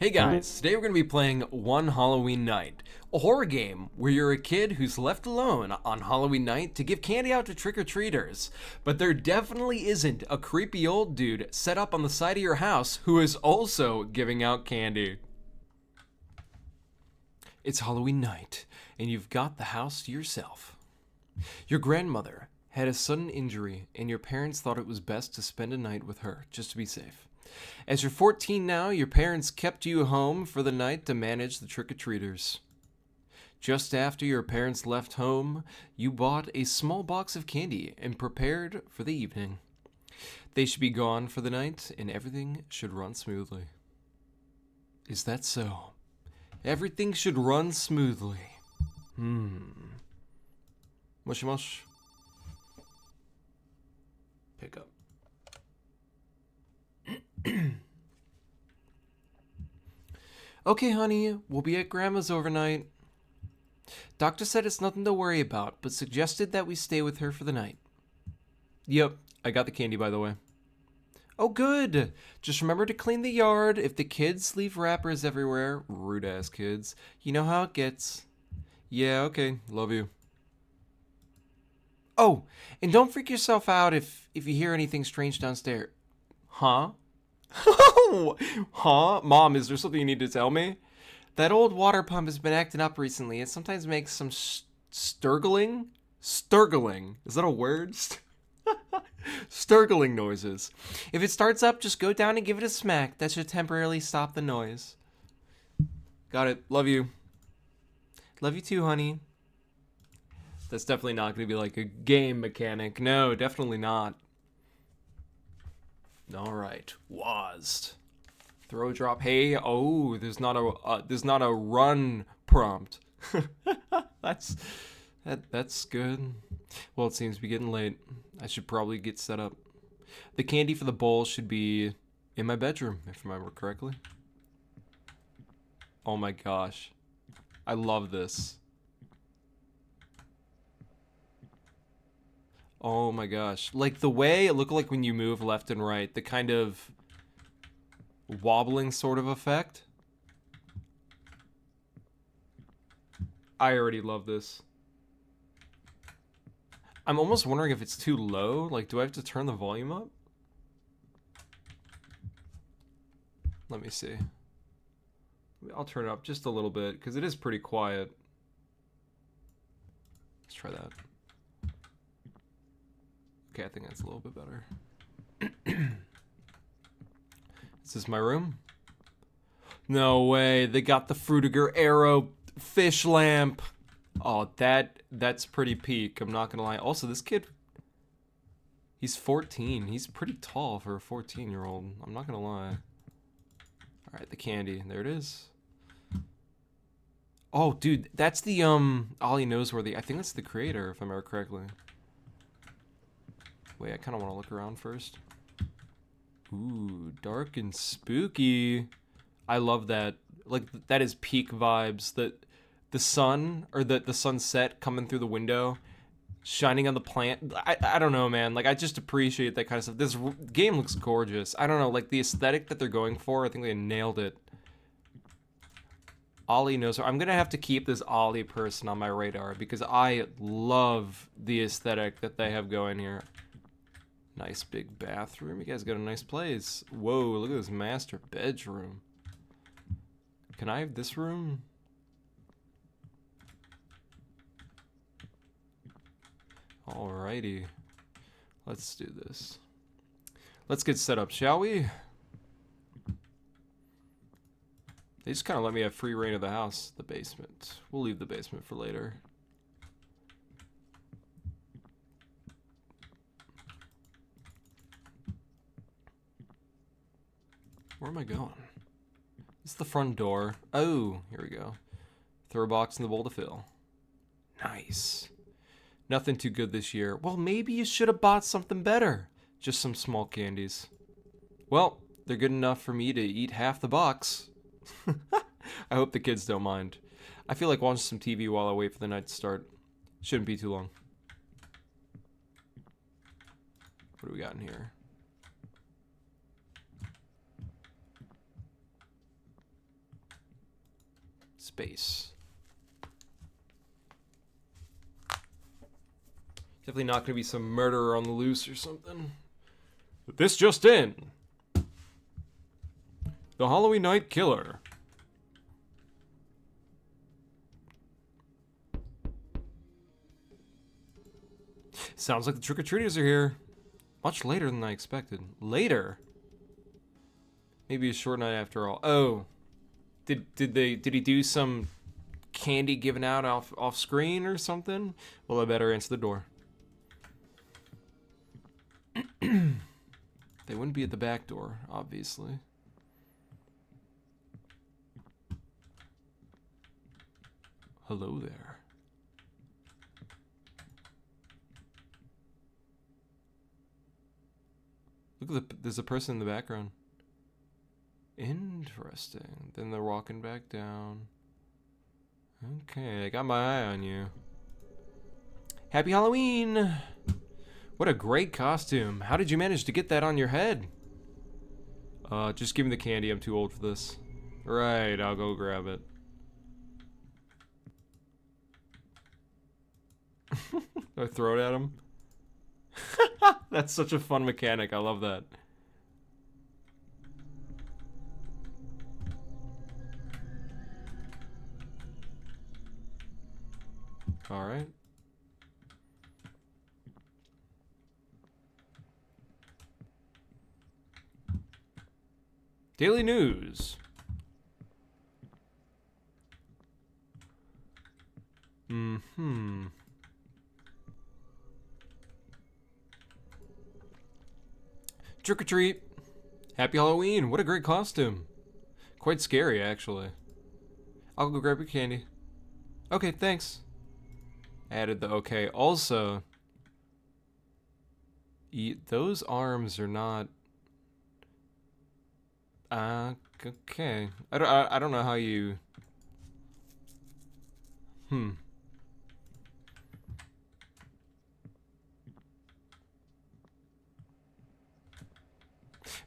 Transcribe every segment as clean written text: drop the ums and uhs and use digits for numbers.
Hey guys, today we're going to be playing One Halloween Night, a horror game where you're a kid who's left alone on Halloween night to give candy out to trick-or-treaters. But there definitely isn't a creepy old dude set up on the side of your house who is also giving out candy. It's Halloween night, and you've got the house to yourself. Your grandmother had a sudden injury, and your parents thought it was best to spend a night with her, just to be safe. As you're 14 now, your parents kept you home for the night to manage the trick-or-treaters. Just after your parents left home, you bought a small box of candy and prepared for the evening. They should be gone for the night, and everything should run smoothly. Is that so? Everything should run smoothly. Mushy mush. Pick up. Okay, honey, we'll be at Grandma's overnight. Doctor said it's nothing to worry about, but suggested that we stay with her for the night. Yep, I got the candy, by the way. Oh, good. Just remember to clean the yard. If the kids leave wrappers everywhere, rude-ass kids, you know how it gets. Yeah, okay, love you. Oh, and don't freak yourself out if you hear anything strange downstairs. Huh? Huh? Mom, is there something you need to tell me? That old water pump has been acting up recently. It sometimes makes some sturgling? Sturgling. Is that a word? Sturgling noises. If it starts up, just go down and give it a smack. That should temporarily stop the noise. Got it. Love you. Love you too, honey. That's definitely not going to be like a game mechanic. No, definitely not. All right, WASD. Throw drop. Hey, oh, there's not a run prompt. That's good. Well, it seems to be getting late. I should probably get set up. The candy for the bowl should be in my bedroom, if I remember correctly. Oh my gosh, I love this. Oh my gosh. Like the way it looked like when you move left and right, the kind of wobbling sort of effect. I already love this. I'm almost wondering if it's too low. Like, do I have to turn the volume up? Let me see. I'll turn it up just a little bit because it is pretty quiet. Let's try that. Okay, I think that's a little bit better. Is this my room? No way, they got the Frutiger Arrow fish lamp. Oh, that's pretty peak, I'm not gonna lie. Also, this kid, he's 14. He's pretty tall for a 14-year-old. I'm not gonna lie. Alright, the candy. There it is. Oh, dude, that's the, Ollie Noseworthy. I think that's the creator, if I remember correctly. Wait, I kind of want to look around first. Ooh, dark and spooky. I love that. Like, that is peak vibes. The sun, or the sunset coming through the window, shining on the plant. I don't know, man. Like, I just appreciate that kind of stuff. This game looks gorgeous. I don't know, like, the aesthetic that they're going for, I think they nailed it. Ollie knows her. I'm going to have to keep this Ollie person on my radar because I love the aesthetic that they have going here. Nice big bathroom. You guys got a nice place. Whoa, look at this master bedroom. Can I have this room? Alrighty. Let's do this. Let's get set up, shall we? They just kind of let me have free reign of the house. The basement. We'll leave the basement for later. Where am I going? This is the front door. Oh, here we go. Throw a box in the bowl to fill. Nice. Nothing too good this year. Well, maybe you should have bought something better. Just some small candies. Well, they're good enough for me to eat half the box. I hope the kids don't mind. I feel like watching some TV while I wait for the night to start. Shouldn't be too long. What do we got in here? space. Definitely not going to be some murderer on the loose or something. But this just in. The Halloween Night Killer. Sounds like the trick-or-treaters are here. Much later than I expected. Later? Maybe a short night after all. Oh. Did he do some candy given out off screen or something? Well, I better answer the door. They wouldn't be at the back door, obviously. Hello there. Look at there's a person in the background. Interesting. Then they're walking back down. Okay, I got my eye on you. Happy Halloween! What a great costume. How did you manage to get that on your head? Just give me the candy. I'm too old for this. Right, I'll go grab it. Do I throw it at him? That's such a fun mechanic. I love that. All right. Daily news. Trick or treat. Happy Halloween. What a great costume. Quite scary, actually. I'll go grab your candy. Okay, thanks. Added the okay. Also, those arms are not... okay. I don't know how you...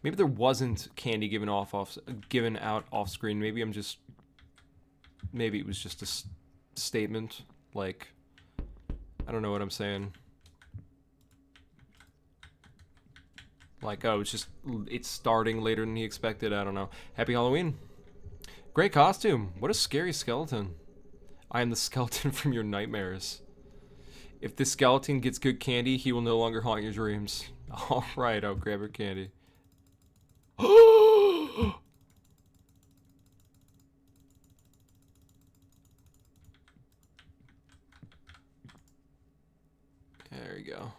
Maybe there wasn't candy given out off screen. Maybe it was just a statement. Like, I don't know what I'm saying. Like, oh, it's starting later than he expected. I don't know. Happy Halloween. Great costume. What a scary skeleton. I am the skeleton from your nightmares. If this skeleton gets good candy, he will no longer haunt your dreams. All right, I'll grab your candy. There you go.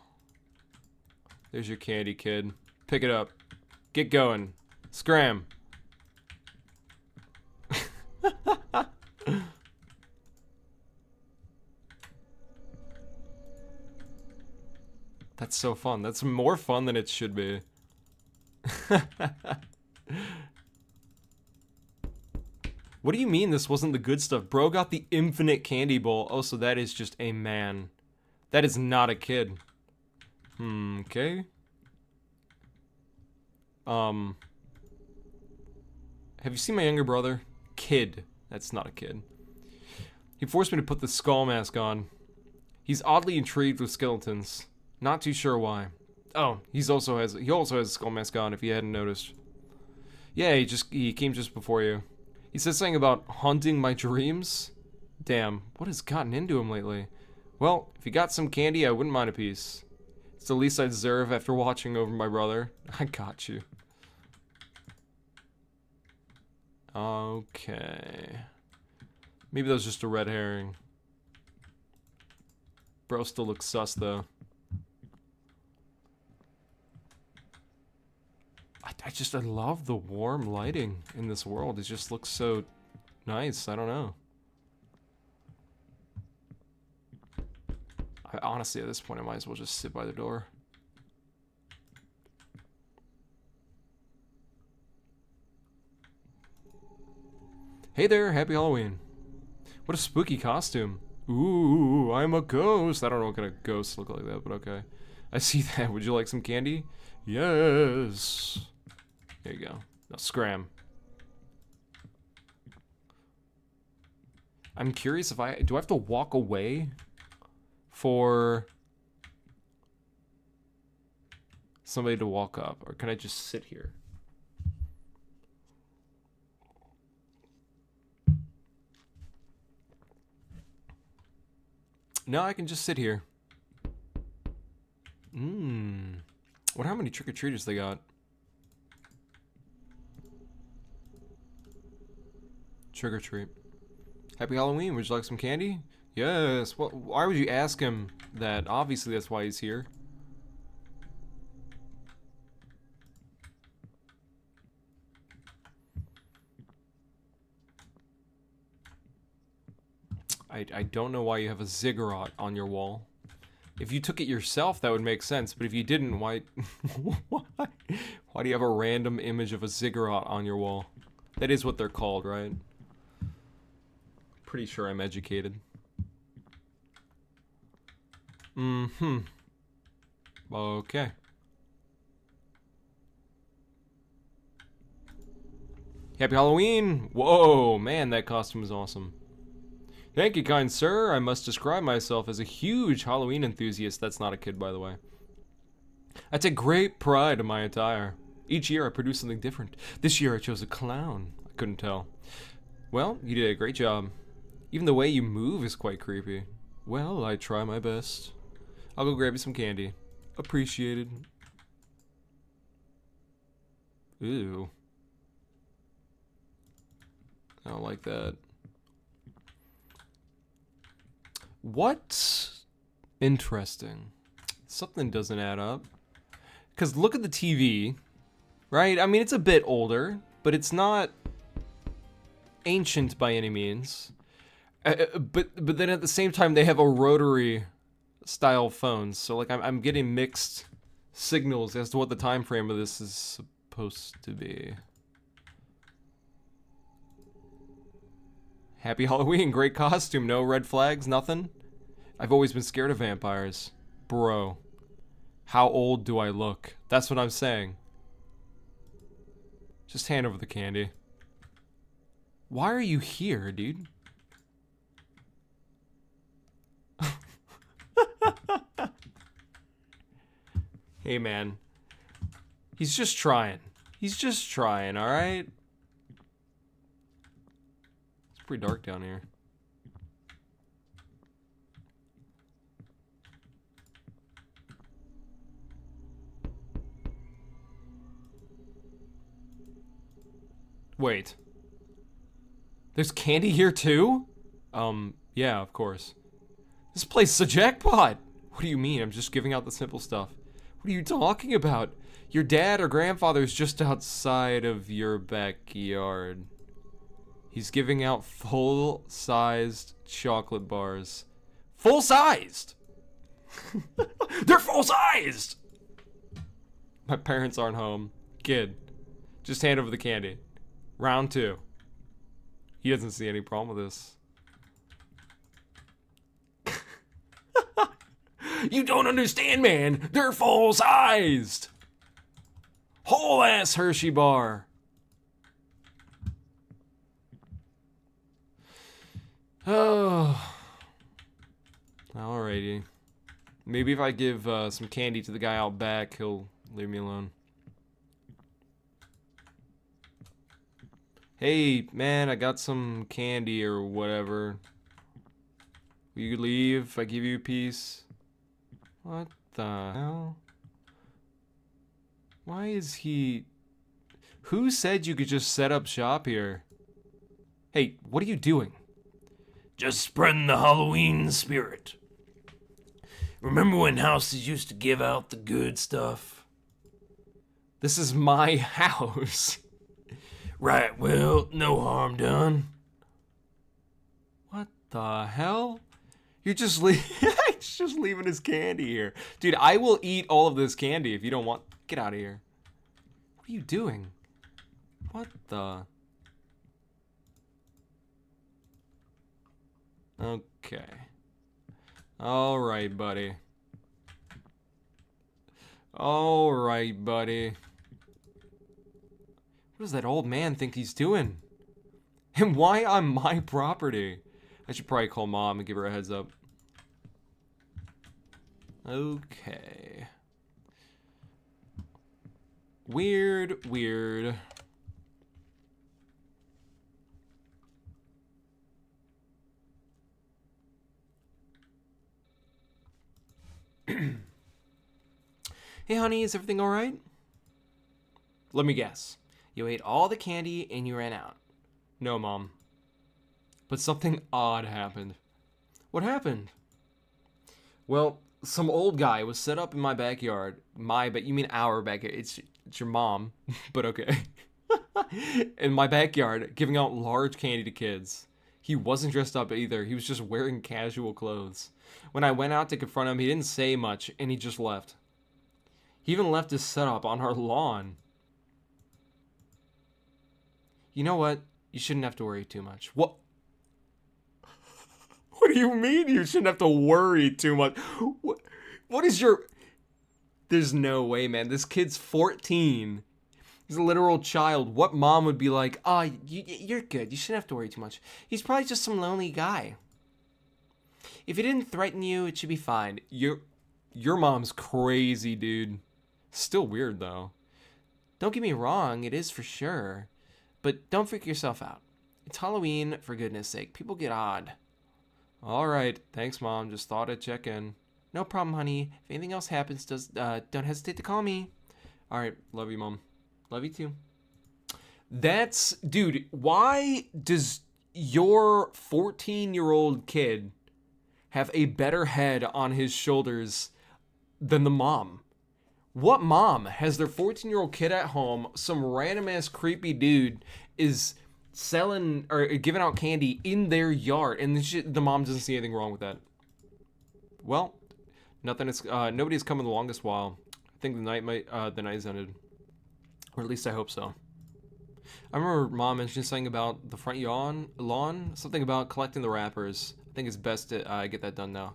There's your candy, kid. Pick it up. Get going. Scram. That's so fun. That's more fun than it should be. What do you mean this wasn't the good stuff? Bro got the infinite candy bowl. Oh, so that is just a man. That is not a kid. Okay. Have you seen my younger brother? Kid. That's not a kid. He forced me to put the skull mask on. He's oddly intrigued with skeletons. Not too sure why. Oh, he also has a skull mask on, if you hadn't noticed. Yeah, he came just before you. He said something about haunting my dreams. Damn, what has gotten into him lately? Well, if you got some candy, I wouldn't mind a piece. It's the least I deserve after watching over my brother. I got you. Okay. Maybe that was just a red herring. Bro still looks sus, though. I love the warm lighting in this world. It just looks so nice. I don't know. Honestly, at this point, I might as well just sit by the door. Hey there, happy Halloween. What a spooky costume. Ooh, I'm a ghost. I don't know what kind of ghosts look like that, but okay. I see that. Would you like some candy? Yes. There you go. Now scram. I'm curious if do I have to walk away for somebody to walk up, or can I just sit here? No, I can just sit here. What? How many trick-or-treaters they got? Trick-or-treat. Happy Halloween. Would you like some candy? Yes. Well, why would you ask him that? Obviously, that's why he's here. I don't know why you have a ziggurat on your wall. If you took it yourself, that would make sense. But if you didn't, why do you have a random image of a ziggurat on your wall? That is what they're called, right? Pretty sure I'm educated. Okay. Happy Halloween! Whoa, man, that costume is awesome. Thank you, kind sir. I must describe myself as a huge Halloween enthusiast. That's not a kid, by the way. I take great pride in my attire. Each year I produce something different. This year I chose a clown. I couldn't tell. Well, you did a great job. Even the way you move is quite creepy. Well, I try my best. I'll go grab you some candy. Appreciated. Ew. I don't like that. What? Interesting. Something doesn't add up. Because look at the TV, right? I mean, it's a bit older, but it's not ancient by any means. But then at the same time, they have a rotary style phones. So like I'm getting mixed signals as to what the time frame of this is supposed to be. Happy Halloween, great costume, no red flags, nothing? I've always been scared of vampires. Bro, how old do I look? That's what I'm saying. Just hand over the candy. Why are you here, dude? Hey, man. He's just trying. He's just trying, alright? It's pretty dark down here. Wait. There's candy here too? Yeah, of course. This place is a jackpot! What do you mean? I'm just giving out the simple stuff. What are you talking about? Your dad or grandfather's just outside of your backyard. He's giving out full-sized chocolate bars. Full-sized! They're full-sized! My parents aren't home. Kid, just hand over the candy. Round 2. He doesn't see any problem with this. You don't understand, man. They're full-sized. Whole-ass Hershey bar. Oh. Alrighty. Maybe if I give some candy to the guy out back, he'll leave me alone. Hey, man, I got some candy or whatever. Will you leave if I give you a piece? What the hell? Why is he... Who said you could just set up shop here? Hey, what are you doing? Just spreading the Halloween spirit. Remember when houses used to give out the good stuff? This is my house. Right, well, no harm done. What the hell? You're just He's just leaving his candy here. Dude, I will eat all of this candy if you don't want... Get out of here. What are you doing? What the... Okay. Alright, buddy. Alright, buddy. What does that old man think he's doing? And why on my property? I should probably call Mom and give her a heads up. Okay. Weird, weird. Hey, honey, is everything all right? Let me guess. You ate all the candy and you ran out. No, Mom. But something odd happened. What happened? Well, some old guy was set up in my backyard. But you mean our backyard. It's your mom, but okay. In my backyard, giving out large candy to kids. He wasn't dressed up either. He was just wearing casual clothes. When I went out to confront him, he didn't say much, and he just left. He even left his setup on our lawn. You know what? You shouldn't have to worry too much. What? What do you mean you shouldn't have to worry too much? What is your... There's no way, man. This kid's 14. He's a literal child. What mom would be like, you're good. You shouldn't have to worry too much. He's probably just some lonely guy. If he didn't threaten you, it should be fine. Your mom's crazy, dude. Still weird, though. Don't get me wrong, it is for sure. But don't freak yourself out. It's Halloween, for goodness sake. People get odd. All right. Thanks, Mom. Just thought I'd check in. No problem, honey. If anything else happens, don't hesitate to call me. All right. Love you, Mom. Love you, too. Dude, why does your 14-year-old kid have a better head on his shoulders than the mom? What mom has their 14-year-old kid at home, some random-ass creepy dude is selling or giving out candy in their yard, and the mom doesn't see anything wrong with that? Well, nobody's come in the longest while. I think the night's ended. Or at least I hope so. I remember Mom mentioned something about the front lawn, something about collecting the wrappers. I think it's best to get that done now.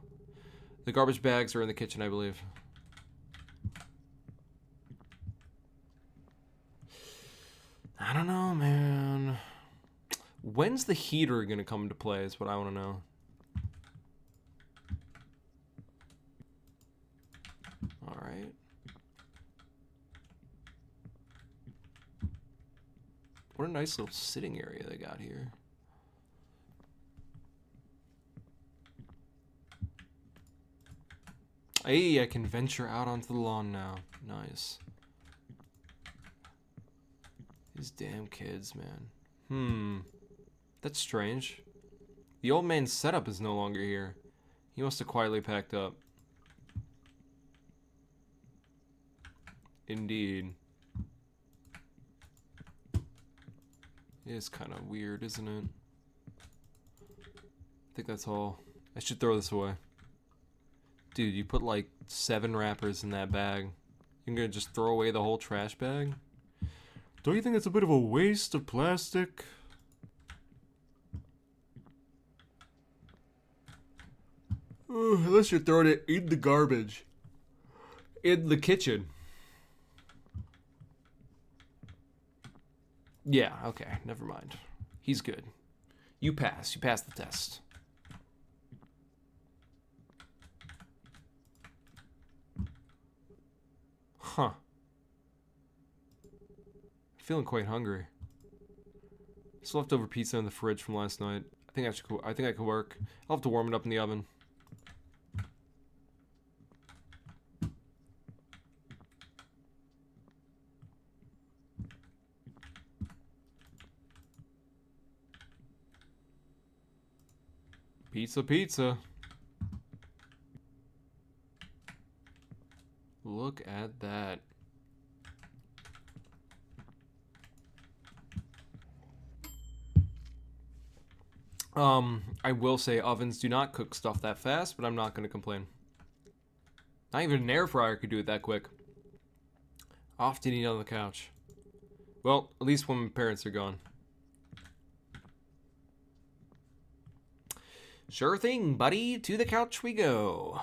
The garbage bags are in the kitchen, I believe. I don't know, man. When's the heater gonna come into play is what I want to know. Alright. What a nice little sitting area they got here. Hey, I can venture out onto the lawn now. Nice. These damn kids, man. That's strange. The old man's setup is no longer here. He must have quietly packed up. Indeed. It is kind of weird, isn't it? I think that's all. I should throw this away. Dude, you put like 7 wrappers in that bag. You're gonna just throw away the whole trash bag? Don't you think it's a bit of a waste of plastic? Unless you're throwing it in the garbage. In the kitchen. Yeah, okay, never mind. He's good. You pass. You passed the test. Huh. Feeling quite hungry. Still leftover pizza in the fridge from last night. I think I could work. I'll have to warm it up in the oven. Pizza, pizza. Look at that. I will say ovens do not cook stuff that fast, but I'm not going to complain. Not even an air fryer could do it that quick. Often eat on the couch. Well, at least when my parents are gone. Sure thing, buddy. To the couch we go.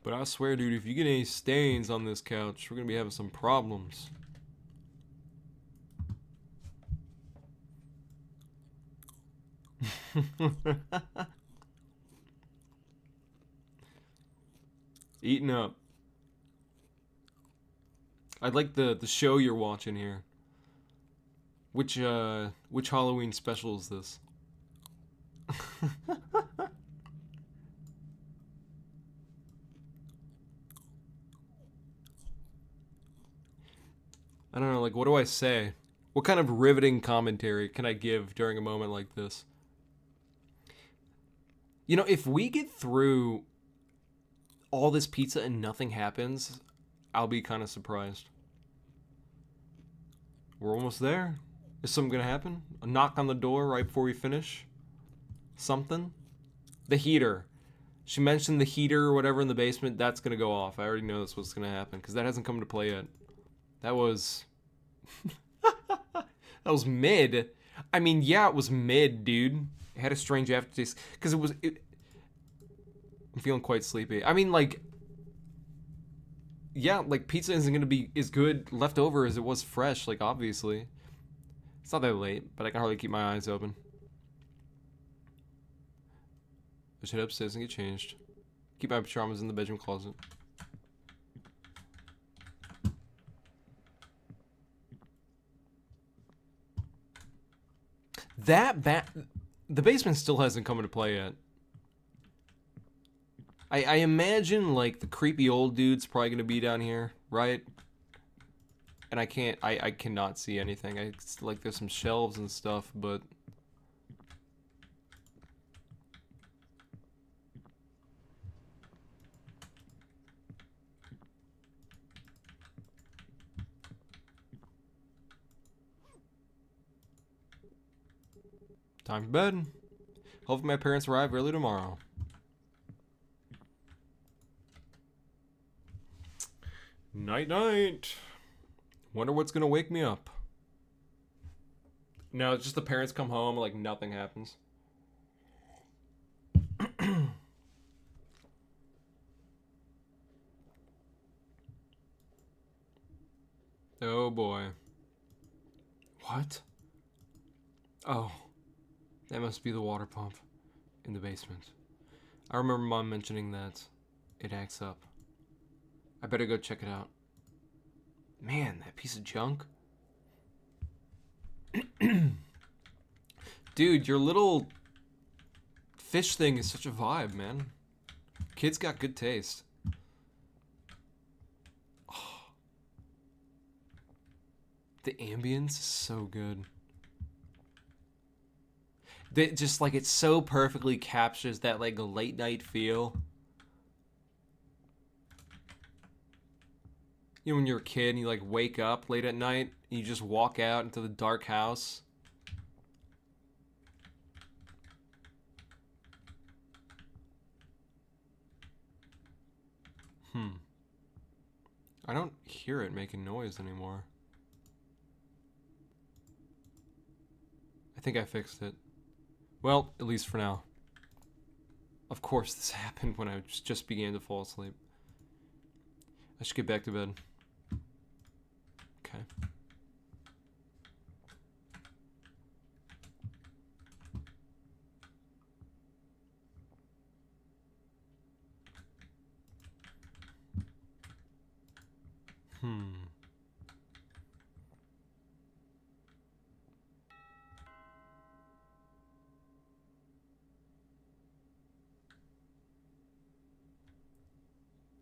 But I swear, dude, if you get any stains on this couch, we're going to be having some problems. Eating up. I'd like the show you're watching here. Which Halloween special is this? I don't know, like, what do I say? What kind of riveting commentary can I give during a moment like this? You know, if we get through all this pizza and nothing happens, I'll be kind of surprised. We're almost there. Is something gonna happen? A knock on the door right before we finish? Something? The heater. She mentioned the heater or whatever in the basement. That's gonna go off. I already know that's what's gonna happen because that hasn't come to play yet. That was... that was mid. I mean, yeah, it was mid, dude. It had a strange aftertaste because it was... I'm feeling quite sleepy. I mean, like... Yeah, like, pizza isn't gonna be as good left over as it was fresh, like, obviously. It's not that late, but I can hardly keep my eyes open. I should head upstairs and get changed. Keep my pajamas in the bedroom closet. The basement still hasn't come into play yet. I imagine, like, the creepy old dude's probably gonna be down here, right? And I cannot see anything. It's like there's some shelves and stuff, but... Time for bed. Hopefully my parents arrive early tomorrow. Night night. Wonder what's gonna wake me up. No, it's just the parents come home, like nothing happens. Oh boy. What? Oh. That must be the water pump in the basement. I remember Mom mentioning that it acts up. I better go check it out. Man, that piece of junk. Dude, your little fish thing is such a vibe, man. Kids got good taste. Oh. The ambience is so good. Just like it so perfectly captures that like late night feel. You know when you're a kid and you like wake up late at night and you just walk out into the dark house. I don't hear it making noise anymore. I think I fixed it. Well, at least for now. Of course this happened when I just began to fall asleep. I should get back to bed. Okay.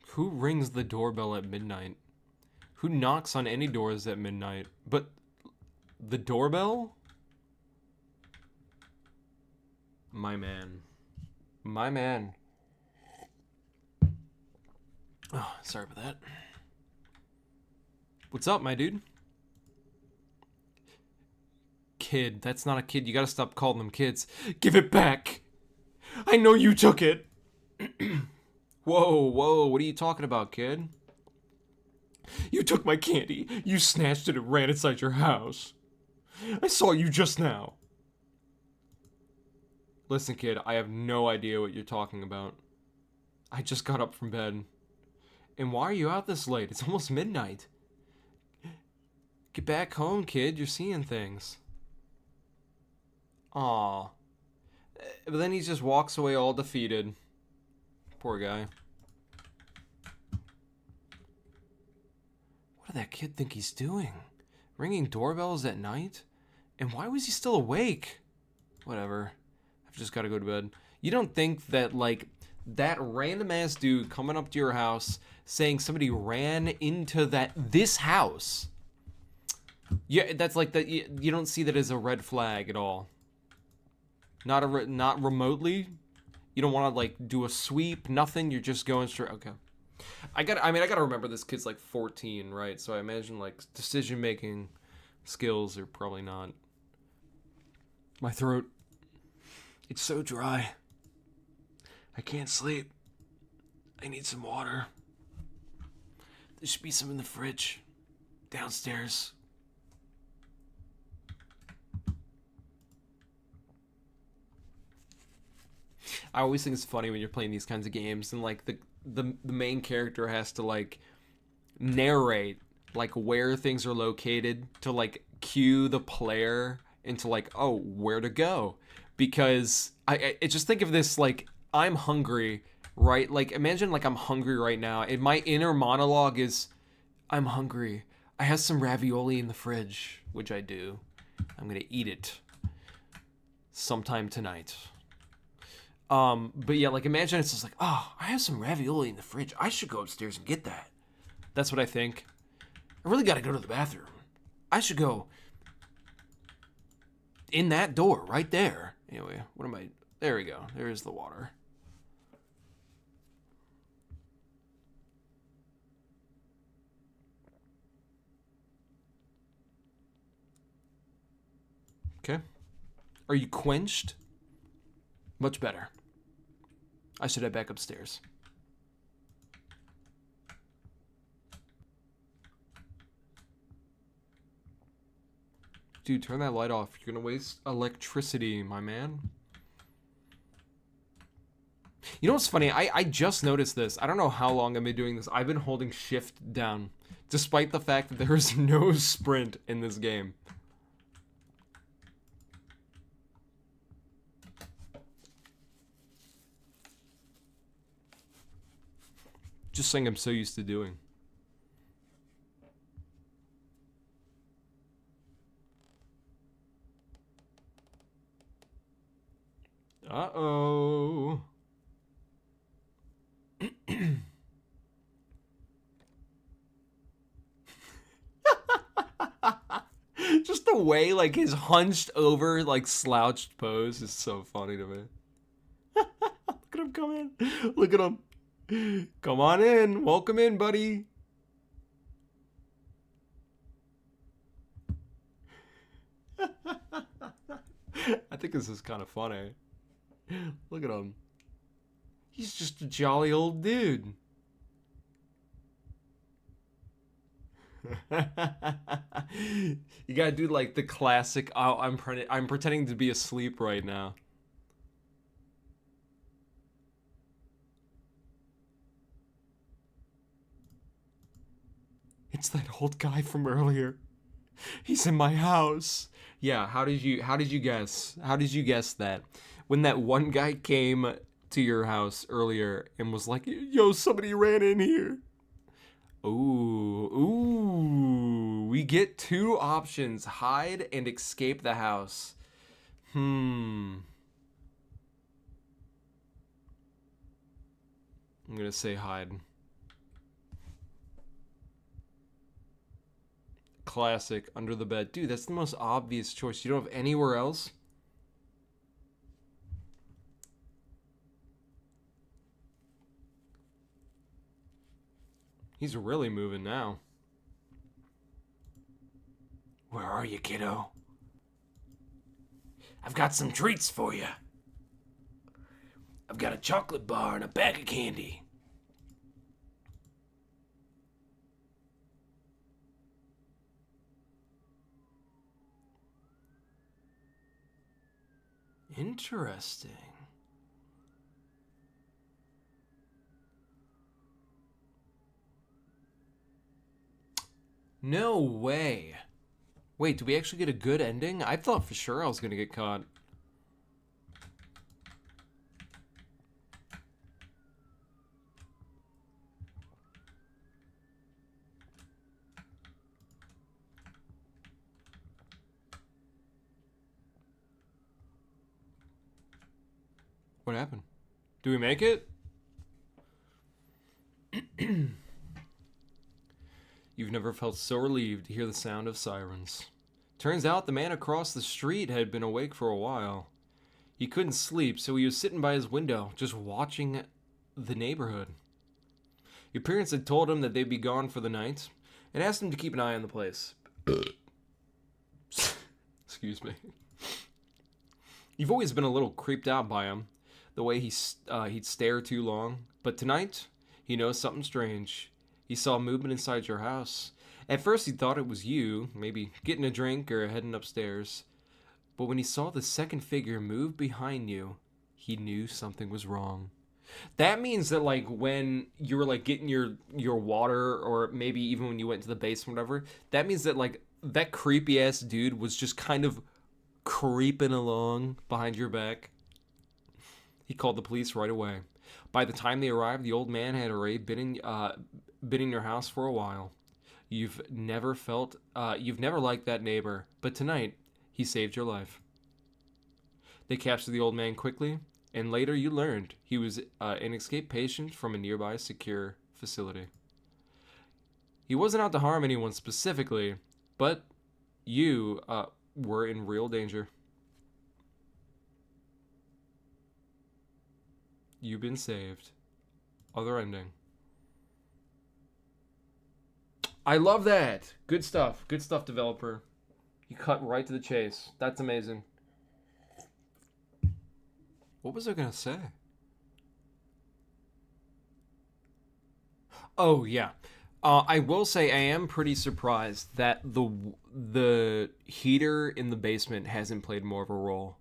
Who rings the doorbell at midnight? Who knocks on any doors at midnight? But the doorbell? My man. My man. Oh, sorry about that. What's up, my dude? Kid. That's not a kid. You gotta stop calling them kids. Give it back! I know you took it! Whoa, whoa, what are you talking about, kid? You took my candy. You snatched it and ran inside your house. I saw you just now. Listen, kid, I have no idea what you're talking about. I just got up from bed. And why are you out this late? It's almost midnight. Get back home, kid. You're seeing things. Aw. But then he just walks away all defeated. Poor guy. What did that kid think he's doing? Ringing doorbells at night? And why was he still awake? Whatever. I've just got to go to bed. You don't think that, like, that random ass dude coming up to your house saying somebody ran into this house? Yeah, that's like that. You don't see that as a red flag at all. Not remotely. You don't want to like do a sweep. Nothing. You're just going straight. Okay. I gotta remember this kid's like 14, right? So I imagine like decision making skills are probably not. My throat. It's so dry. I can't sleep. I need some water. There should be some in the fridge. Downstairs. I always think it's funny when you're playing these kinds of games and like the main character has to like narrate like where things are located to like cue the player into like, oh, where to go. Because I just think of this like, I'm hungry, right? Like imagine like I'm hungry right now and my inner monologue is, I'm hungry. I have some ravioli in the fridge, which I do. I'm gonna eat it sometime tonight. But yeah, like imagine it's just like, oh, I have some ravioli in the fridge. I should go upstairs and get that. That's what I think. I really gotta go to the bathroom. I should go in that door right there. Anyway, what am I? There we go. There is the water. Okay. Are you quenched? Much better. I should head back upstairs. Dude, turn that light off. You're gonna waste electricity, my man. You know what's funny? I just noticed this. I don't know how long I've been doing this. I've been holding shift down, despite the fact that there is no sprint in this game. Just something I'm so used to doing. Uh-oh. Just the way, like, his hunched over, like, slouched pose is so funny to me. Look at him come in. Look at him. Come on in. Welcome in, buddy. I think this is kind of funny. Look at him. He's just a jolly old dude. You gotta do like the classic, oh, I'm pretending to be asleep right now. It's that old guy from earlier. He's in my house. Yeah, how did you guess? How did you guess that? When that one guy came to your house earlier and was like, "Yo, somebody ran in here." Ooh, we get two options, hide and escape the house. I'm gonna say hide. Classic, under the bed. Dude, that's the most obvious choice. You don't have anywhere else? He's really moving now. Where are you, kiddo? I've got some treats for you. I've got a chocolate bar and a bag of candy. Interesting. No way. Wait, do we actually get a good ending? I thought for sure I was gonna get caught. What happened? Do we make it? You've never felt so relieved to hear the sound of sirens. Turns out the man across the street had been awake for a while. He couldn't sleep, so he was sitting by his window, just watching the neighborhood. Your parents had told him that they'd be gone for the night, and asked him to keep an eye on the place. Excuse me. You've always been a little creeped out by him, the way he'd stare too long, but tonight, he knows something strange. He saw movement inside your house. At first he thought it was you, maybe getting a drink or heading upstairs. But when he saw the second figure move behind you, he knew something was wrong. That means that, like, when you were, like, getting your water, or maybe even when you went to the basement or whatever, that means that, like, that creepy-ass dude was just kind of creeping along behind your back. He called the police right away. By the time they arrived, the old man had already been in your house for a while. You've never liked that neighbor, but tonight, he saved your life. They captured the old man quickly, and later you learned he was an escaped patient from a nearby secure facility. He wasn't out to harm anyone specifically, but you were in real danger. You've been saved. Other ending. I love that. Good stuff. Good stuff, developer. You cut right to the chase. That's amazing. What was I going to say? Oh, yeah. I will say I am pretty surprised that the heater in the basement hasn't played more of a role.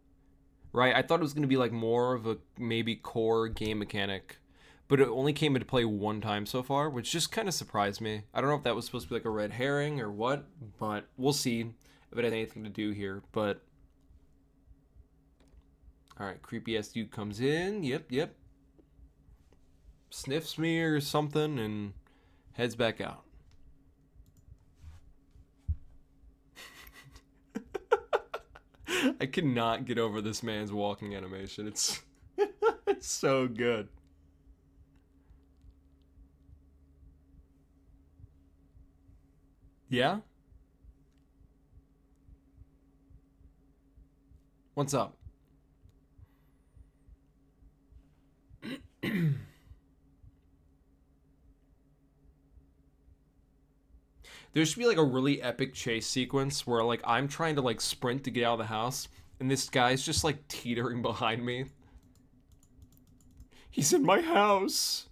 Right? I thought it was going to be like more of a maybe core game mechanic, but it only came into play one time so far, which just kind of surprised me. I don't know if that was supposed to be like a red herring or what, but we'll see if it has anything to do here. But all right, creepy ass dude comes in. Yep. Sniffs me or something and heads back out. I cannot get over this man's walking animation. It's it's so good. Yeah? What's up? There should be like a really epic chase sequence where like I'm trying to like sprint to get out of the house and this guy's just like teetering behind me. He's in my house.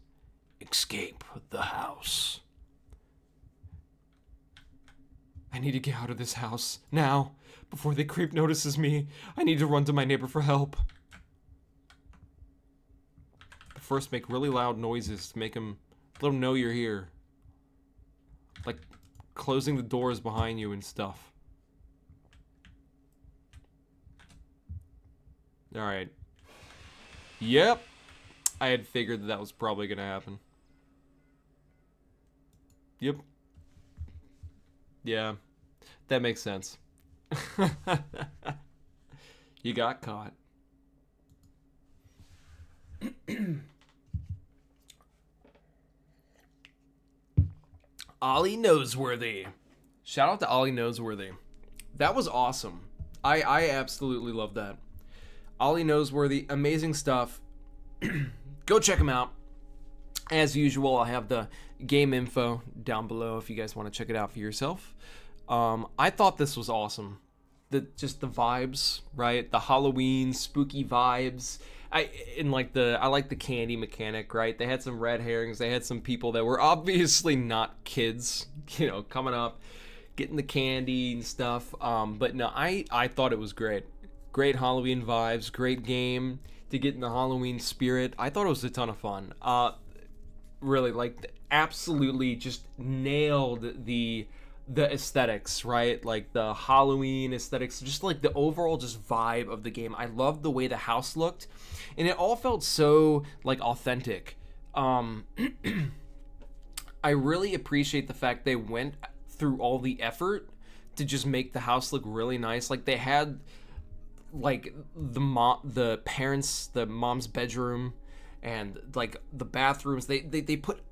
Escape the house. I need to get out of this house now before the creep notices me. I need to run to my neighbor for help. But first make really loud noises to let him know you're here. Like closing the doors behind you and stuff. Alright. Yep. I had figured that was probably going to happen. Yep. Yeah. That makes sense. You got caught. Ollie Noseworthy. Shout out to Ollie Noseworthy. That was awesome. I absolutely love that. Ollie Noseworthy, amazing stuff. Go check him out. As usual, I have the game info down below if you guys want to check it out for yourself. I thought this was awesome. Just the vibes, right? The Halloween spooky vibes. I like the candy mechanic, right? They had some red herrings. They had some people that were obviously not kids, coming up, getting the candy and stuff. But no, I thought it was great. Great Halloween vibes. Great game to get in the Halloween spirit. I thought it was a ton of fun. Really, like, absolutely just nailed the aesthetics, right? Like the Halloween aesthetics, just like the overall just vibe of the game. I loved the way the house looked, and it all felt so like authentic. I really appreciate the fact they went through all the effort to just make the house look really nice. Like they had like the parents, the mom's bedroom, and like the bathrooms. They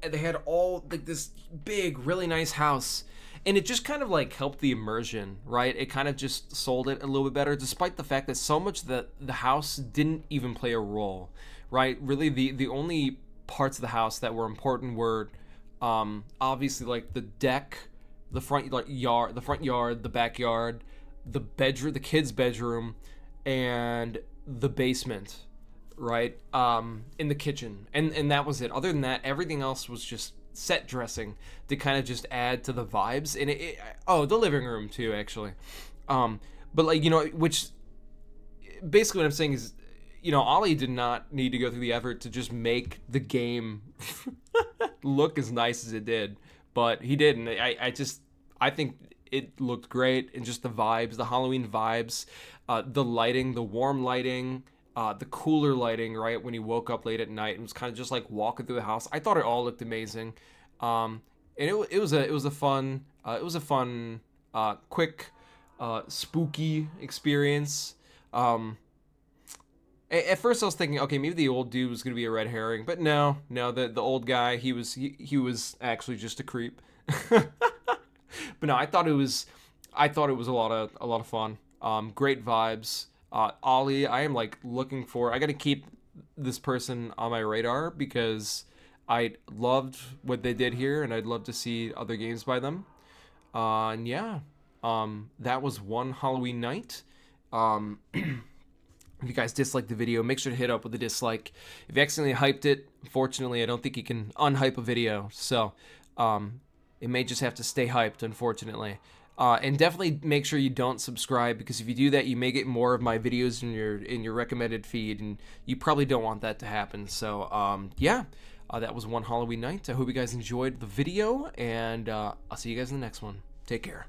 had all like this big, really nice house, and it just kind of like helped the immersion, right? It kind of just sold it a little bit better, despite the fact that so much that the house didn't even play a role, right? Really, the only parts of the house that were important were obviously like the deck, the front yard, the backyard, the bedroom, the kids' bedroom, and the basement, right? In the kitchen, and that was it. Other than that, everything else was just set dressing to kind of just add to the vibes. And oh, the living room too, actually. But like which basically what I'm saying is, Ollie did not need to go through the effort to just make the game look as nice as it did, but he did, and I think it looked great, and just the vibes, the Halloween vibes, the lighting, the warm lighting, the cooler lighting, right when he woke up late at night and was kind of just like walking through the house. I thought it all looked amazing, and it was a fun quick spooky experience. At first I was thinking, okay, maybe the old dude was gonna be a red herring, but no, the old guy, he was actually just a creep. But no, I thought it was a lot of fun. Great vibes. Ollie, I am like looking for. I got to keep this person on my radar because I loved what they did here, and I'd love to see other games by them. And yeah, that was one Halloween night. If you guys disliked the video, make sure to hit up with a dislike. If you accidentally hyped it, unfortunately, I don't think you can unhype a video. So, it may just have to stay hyped, unfortunately. And definitely make sure you don't subscribe, because if you do that, you may get more of my videos in your recommended feed, and you probably don't want that to happen. So, yeah, that was one Halloween night. I hope you guys enjoyed the video, and I'll see you guys in the next one. Take care.